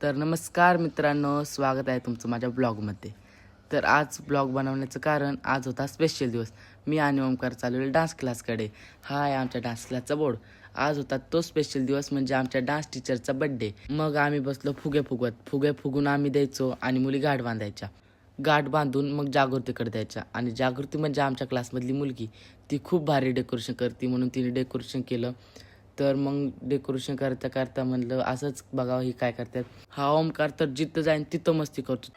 तर नमस्कार मित्रांनो, स्वागत आहे तुमचं माझ्या ब्लॉगमध्ये. तर आज ब्लॉग बनवण्याचं कारण आज होता स्पेशल दिवस. मी आणि ओमकार चालवले डान्स क्लासकडे. हा आहे आमच्या डान्स क्लासचा बोर्ड. आज होता तो स्पेशल दिवस म्हणजे आमच्या डान्स टीचरचा बड्डे. मग आम्ही बसलो फुगे फुगून आम्ही द्यायचो आणि मुली गाठ बांधायच्या. गाठ बांधून मग जागृतीकडे द्यायच्या. आणि जागृती म्हणजे आमच्या क्लासमधली मुलगी, ती खूप भारी डेकोरेशन करते म्हणून तिने डेकोरेशन केलं. तर मग डेकोरेशन करता करता म्हणलं असंच बघावं ही काय करतात. हा ओमकार तर जिथं जाईन तिथं मस्ती करतो.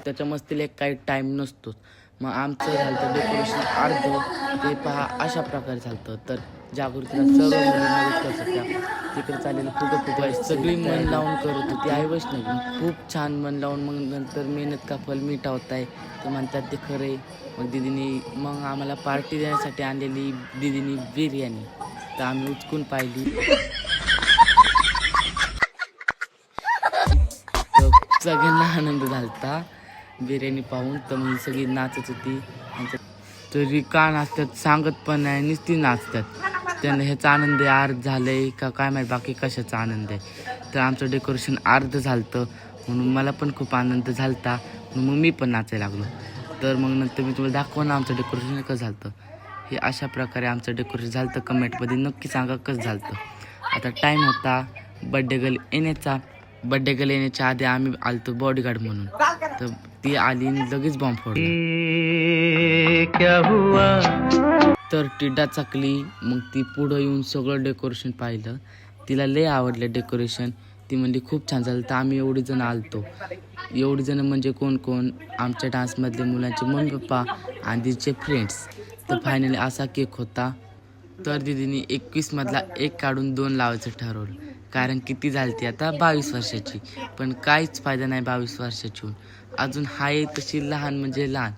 त्याच्या मस्तीला एक काही टाईम नसतोच. मग आमचं झालं डेकोरेशन अर्ध ते पहा अशा प्रकारे झालं. तर जागृतीला सर्व मुली मदत करत होत्या. तिकडे चाललेलं फुगे सगळी मन लावून करत होती. आई वैष्णवी खूप छान मन लावून मग नंतर मेहनत का फल मिठावत आहे ते म्हणतात ते खरे. मग दिदीनी मग आम्हाला पार्टी देण्यासाठी आणलेली दिदीनी बिर्याणी तर आम्ही उचकून पाहिली. तर सगळ्यांना आनंद झालता बिर्याणी पाहून. तर मग सगळी नाचत होती. तरी का नाचतात सांगत पण नाही, नुसती नाचतात. त्यांना ह्याचा आनंद आहे अर्ध झालंय का काय माहिती बाकी कशाचा आनंद आहे. तर आमचं डेकोरेशन अर्ध झालं म्हणून मला पण खूप आनंद झालता. मग मी पण नाचायला लागलो. तर मग नंतर मी तुम्हाला दाखवू ना आमचं डेकोरेशन कसं झालं. हे अशा प्रकारे आमचं डेकोरेशन झालं. कमेंटमध्ये नक्की सांगा कसं झालं. आता टाईम होता बड्डे गर्ल येण्याच्या आधी आम्ही आलतो बॉडीगार्ड म्हणून. तर ती आली लगेच बॉम्ब फोडला. तर टिड्डा चाकली. मग ती पुढं येऊन सगळं डेकोरेशन पाहिलं. तिला लय आवडलं डेकोरेशन. ती म्हणली खूप छान झालं. तर आम्ही एवढी जण आलतो. एवढी जण म्हणजे कोण कोण आमच्या डान्समधले मुलांचे मम्मी पप्पा आणि तिचे फ्रेंड्स. तर फायनली असा केक होता. तर दिदीने 21मधला 1 काढून 2 लावायचं ठरवलं. कारण किती झाली ती आता 22 वर्षाची. पण काहीच फायदा नाही 22 वर्षाची होऊन. अजून हाय तशी लहान म्हणजे लहान.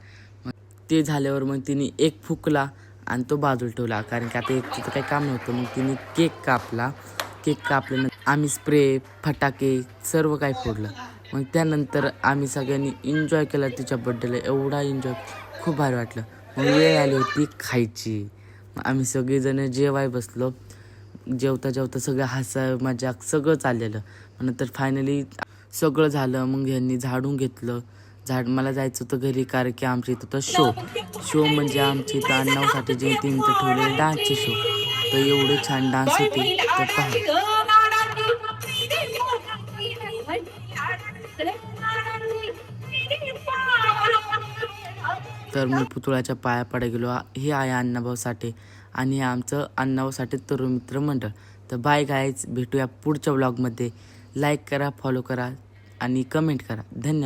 मग ते झाल्यावर मग तिने एक फुकला आणि तो बाजूला ठेवला. कारण की आता एक तिथं काही काम नव्हतं. मग तिने केक कापल्यानंतर आम्ही स्प्रे फटाके सर्व काही फोडलं. मग त्यानंतर आम्ही सगळ्यांनी एन्जॉय केला तिच्या बड्डेला. एवढा एन्जॉय खूप भारी वाटलं. मग वेळ आली होती खायची. मग आम्ही सगळेजण जेवाय बसलो. जेवता सगळं हसा मजाक सगळं चाललेलं. नंतर फायनली सगळं झालं. मग ह्यांनी झाडून घेतलं. मला जायचं होतं घरी कारण की आमच्या इथं होतं शो म्हणजे आमच्या इथं अण्णासाठी जे तीन तर ठेवलेले डान्सचे शो. तर एवढे छान डान्स होते तर पहा. तर मी पुतळ्याच्या पाया पडा गेलो. हे आहे अण्णाभाऊ साठे आणि हे आमचं अण्णाभाऊ साठे तरुण मित्र मंडळ. तर बाय गाईज, भेटूया पुढच्या व्लॉगमध्ये. लाईक करा, फॉलो करा आणि कमेंट करा. धन्यवाद.